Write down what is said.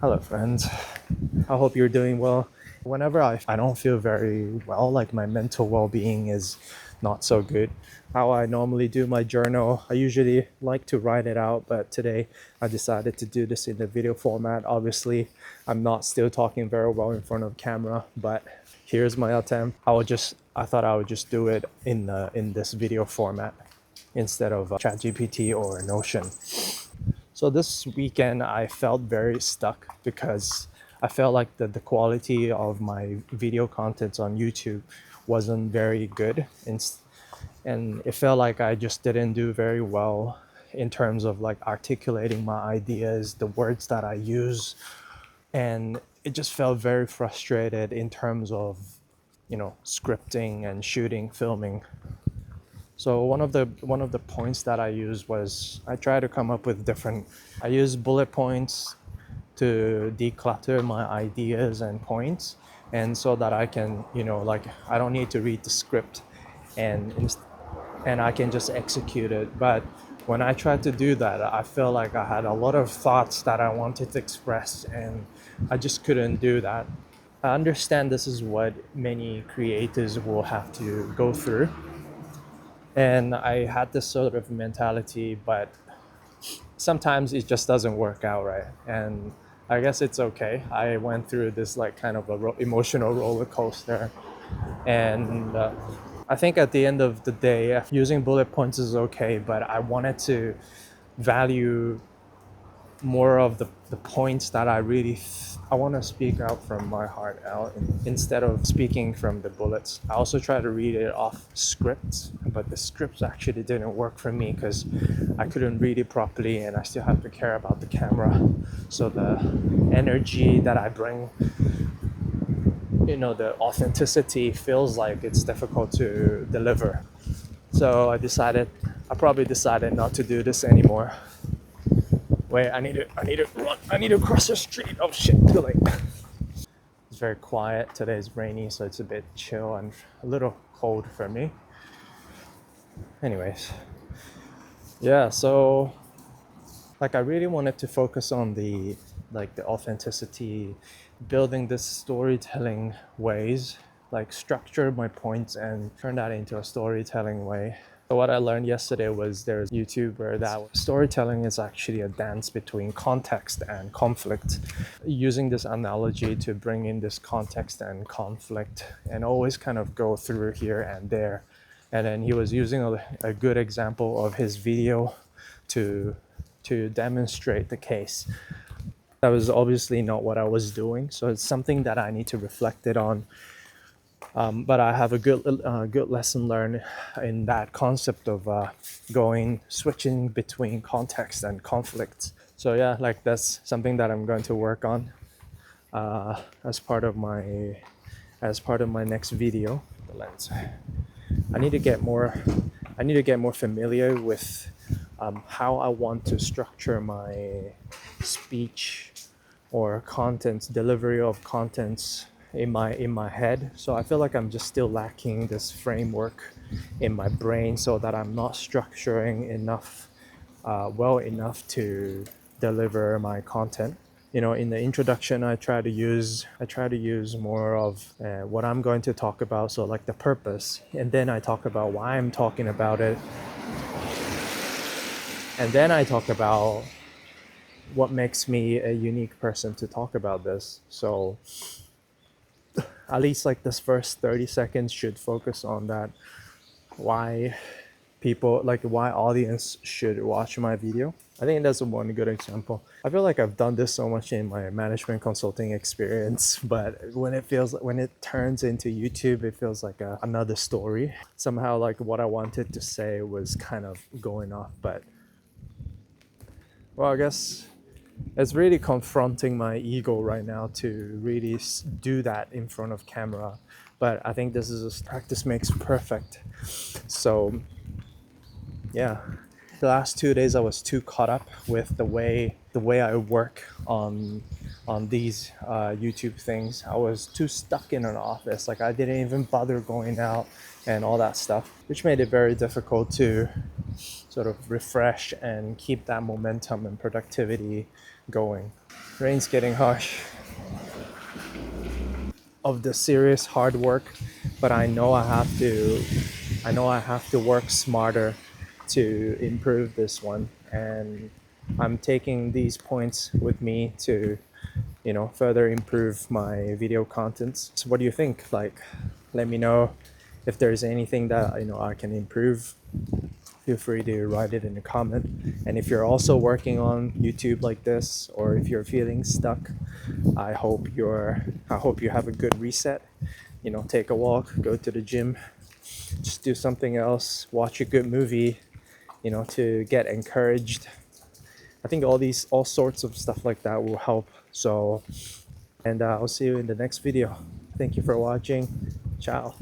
Hello, friends. I hope you're doing well. Whenever I don't feel very well, like my mental well being is not so good, how I normally do my journal, I usually like to write it out, but today I decided to do this in the video format. Obviously, I'm not still talking very well in front of camera, but here's my attempt. I thought I would just do it in this video format instead of ChatGPT or Notion. So this weekend, I felt very stuck because I felt like the quality of my video contents on YouTube wasn't very good. And it felt like I just didn't do very well in terms of like articulating my ideas, the words that I use. And it just felt very frustrated in terms of, scripting and shooting, filming. So one of the points that I used was I try to come up with different. I use bullet points to declutter my ideas and points, and so that I can, like I don't need to read the script, and and I can just execute it. But when I tried to do that, I felt like I had a lot of thoughts that I wanted to express, and I just couldn't do that. I understand this is what many creators will have to go through, and I had this sort of mentality, but sometimes it just doesn't work out right. And I guess it's okay. I went through this like kind of emotional roller coaster, and I think at the end of the day, using bullet points is okay, but I wanted to value more of the points that I want to speak out from my heart out instead of speaking from the bullets. I also try to read it off scripts, but the scripts actually didn't work for me because I couldn't read it properly, and I still have to care about the camera. So the energy that I bring, the authenticity feels like it's difficult to deliver. So I probably decided not to do this anymore. Wait, I need to run. I need to cross the street. Oh shit, too late. It's very quiet. Today's rainy, so it's a bit chill and a little cold for me. Anyways, yeah, so like I really wanted to focus on the authenticity, building this storytelling ways, like structure my points and turn that into a storytelling way. So what I learned yesterday was there's a YouTuber that storytelling is actually a dance between context and conflict. Using this analogy to bring in this context and conflict and always kind of go through here and there. And then he was using a good example of his video to demonstrate the case. That was obviously not what I was doing, so it's something that I need to reflect it on. But I have a good lesson learned in that concept of switching between context and conflict. So yeah, like that's something that I'm going to work on as part of my next video. The lens. I need to get more familiar with how I want to structure my speech or contents, delivery of contents in my head. So I feel like I'm just still lacking this framework in my brain, so that I'm not structuring well enough to deliver my content. In the introduction, I try to use more of what I'm going to talk about, so like the purpose, and then I talk about why I'm talking about it, and then I talk about what makes me a unique person to talk about this. So at least like this first 30 seconds should focus on that, why why audience should watch my video. I think that's one good example. I feel like I've done this so much in my management consulting experience, but when it turns into YouTube, it feels like another story. Somehow like what I wanted to say was kind of going off, but well, I guess it's really confronting my ego right now to really do that in front of camera. But I think this is practice makes perfect. So yeah, the last 2 days I was too caught up with the way I work on these YouTube things. I was too stuck in an office. Like I didn't even bother going out and all that stuff, which made it very difficult to sort of refresh and keep that momentum and productivity going. Rain's getting harsh of the serious hard work, but I have to work smarter to improve this one, and I'm taking these points with me to, further improve my video contents. So what do you think? Like, let me know if there's anything that I can improve. Feel free to write it in a comment. And if you're also working on YouTube like this, or if you're feeling stuck, I hope you have a good reset. Take a walk, go to the gym, just do something else, watch a good movie, to get encouraged. I think all sorts of stuff like that will help. So, and I'll see you in the next video. Thank you for watching. Ciao.